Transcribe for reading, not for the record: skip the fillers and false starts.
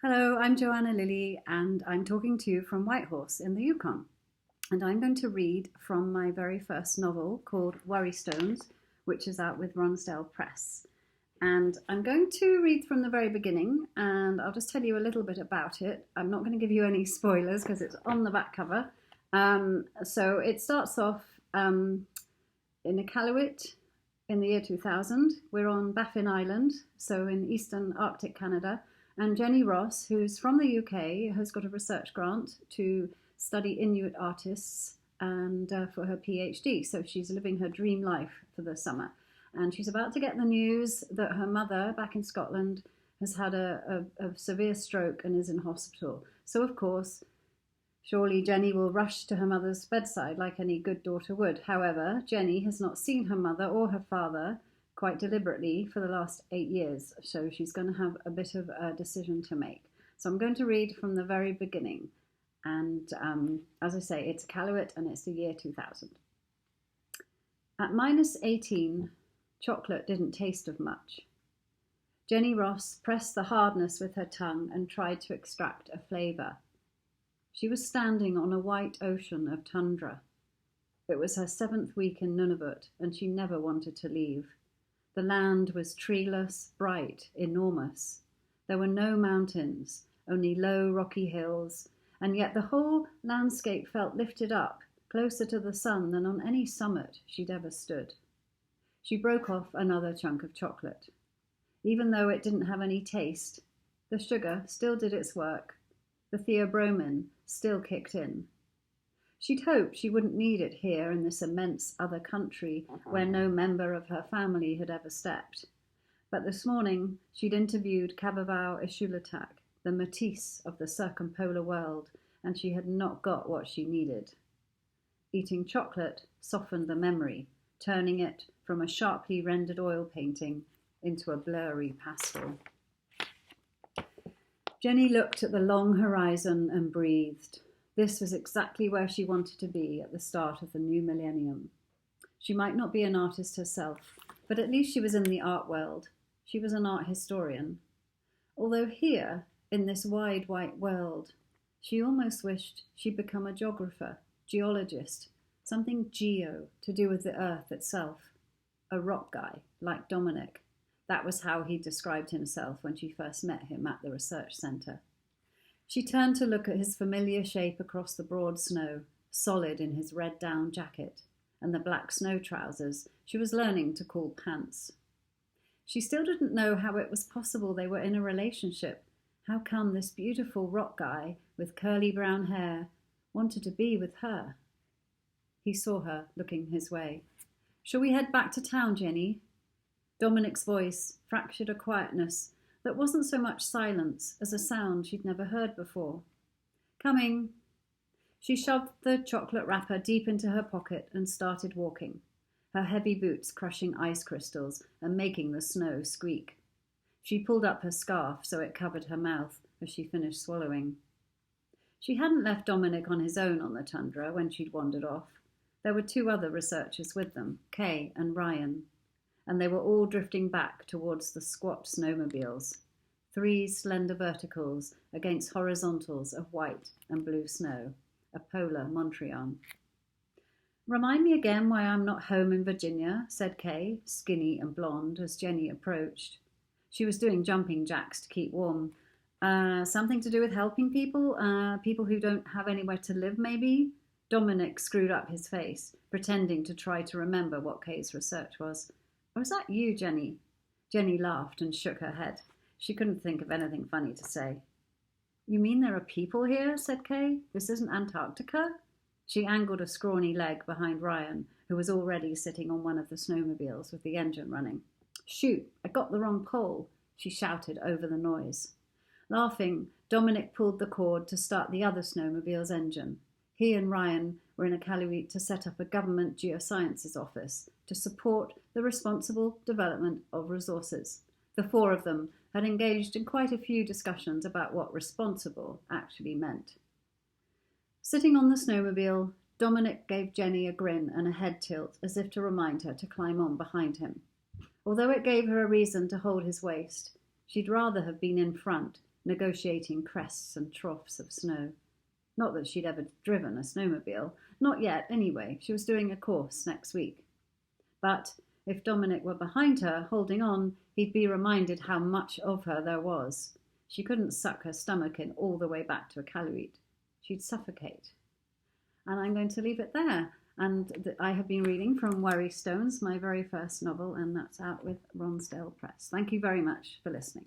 Hello, I'm Joanna Lilley and I'm talking to you from Whitehorse in the Yukon. And I'm going to read from my very first novel called Worry Stones, which is out with Ronsdale Press. And I'm going to read from the very beginning and I'll just tell you a little bit about it. I'm not going to give you any spoilers because it's on the back cover. So it starts off in Iqaluit in the year 2000. We're on Baffin Island, so in eastern Arctic Canada. And Jenny Ross, who's from the UK, has got a research grant to study Inuit artists and for her PhD. So she's living her dream life for the summer. And she's about to get the news that her mother back in Scotland has had a severe stroke and is in hospital. So, of course, surely Jenny will rush to her mother's bedside like any good daughter would. However, Jenny has not seen her mother or her father quite deliberately for the last 8 years. So she's going to have a bit of a decision to make. So I'm going to read from the very beginning. And as I say, it's Iqaluit and it's the year 2000. At -18, chocolate didn't taste of much. Jenny Ross pressed the hardness with her tongue and tried to extract a flavour. She was standing on a white ocean of tundra. It was her 7th week in Nunavut and she never wanted to leave. The land was treeless, bright, enormous. There were no mountains, only low rocky hills, and yet the whole landscape felt lifted up, closer to the sun than on any summit she'd ever stood. She broke off another chunk of chocolate. Even though it didn't have any taste, the sugar still did its work. The theobromine still kicked in. She'd hoped she wouldn't need it here in this immense other country where no member of her family had ever stepped. But this morning she'd interviewed Kabavau Ishulatak, the Matisse of the circumpolar world, and she had not got what she needed. Eating chocolate softened the memory, turning it from a sharply rendered oil painting into a blurry pastel. Jenny looked at the long horizon and breathed. This was exactly where she wanted to be at the start of the new millennium. She might not be an artist herself, but at least she was in the art world. She was an art historian. Although here, in this wide white world, she almost wished she'd become a geographer, geologist, something geo, to do with the earth itself. A rock guy, like Dominic. That was how he described himself when she first met him at the research centre. She turned to look at his familiar shape across the broad snow, solid in his red down jacket, and the black snow trousers she was learning to call pants. She still didn't know how it was possible they were in a relationship. How come this beautiful rock guy with curly brown hair wanted to be with her? He saw her looking his way. "Shall we head back to town, Jenny?" Dominic's voice fractured a quietness that wasn't so much silence as a sound she'd never heard before. "Coming." She shoved the chocolate wrapper deep into her pocket and started walking, her heavy boots crushing ice crystals and making the snow squeak. She pulled up her scarf so it covered her mouth as she finished swallowing. She hadn't left Dominic on his own on the tundra when she'd wandered off. There were 2 other researchers with them, Kay and Ryan, and they were all drifting back towards the squat snowmobiles, 3 slender verticals against horizontals of white and blue snow, a polar Montreal. "Remind me again why I'm not home in Virginia," said Kay, skinny and blonde, as Jenny approached. She was doing jumping jacks to keep warm. Something to do with helping people? People who don't have anywhere to live, maybe?" Dominic screwed up his face, pretending to try to remember what Kay's research was. "Or is that you, Jenny?" Jenny laughed and shook her head. She couldn't think of anything funny to say. "You mean there are people here?" said Kay. "This isn't Antarctica?" She angled a scrawny leg behind Ryan, who was already sitting on one of the snowmobiles with the engine running. "Shoot, I got the wrong pole," she shouted over the noise. Laughing, Dominic pulled the cord to start the other snowmobile's engine. He and Ryan were in Iqaluit to set up a government geosciences office to support the responsible development of resources. The 4 of them had engaged in quite a few discussions about what responsible actually meant. Sitting on the snowmobile, Dominic gave Jenny a grin and a head tilt as if to remind her to climb on behind him. Although it gave her a reason to hold his waist, she'd rather have been in front, negotiating crests and troughs of snow. Not that she'd ever driven a snowmobile. Not yet, anyway. She was doing a course next week. But if Dominic were behind her, holding on, he'd be reminded how much of her there was. She couldn't suck her stomach in all the way back to Iqaluit. She'd suffocate. And I'm going to leave it there. And I have been reading from Worry Stones, my very first novel, and that's out with Ronsdale Press. Thank you very much for listening.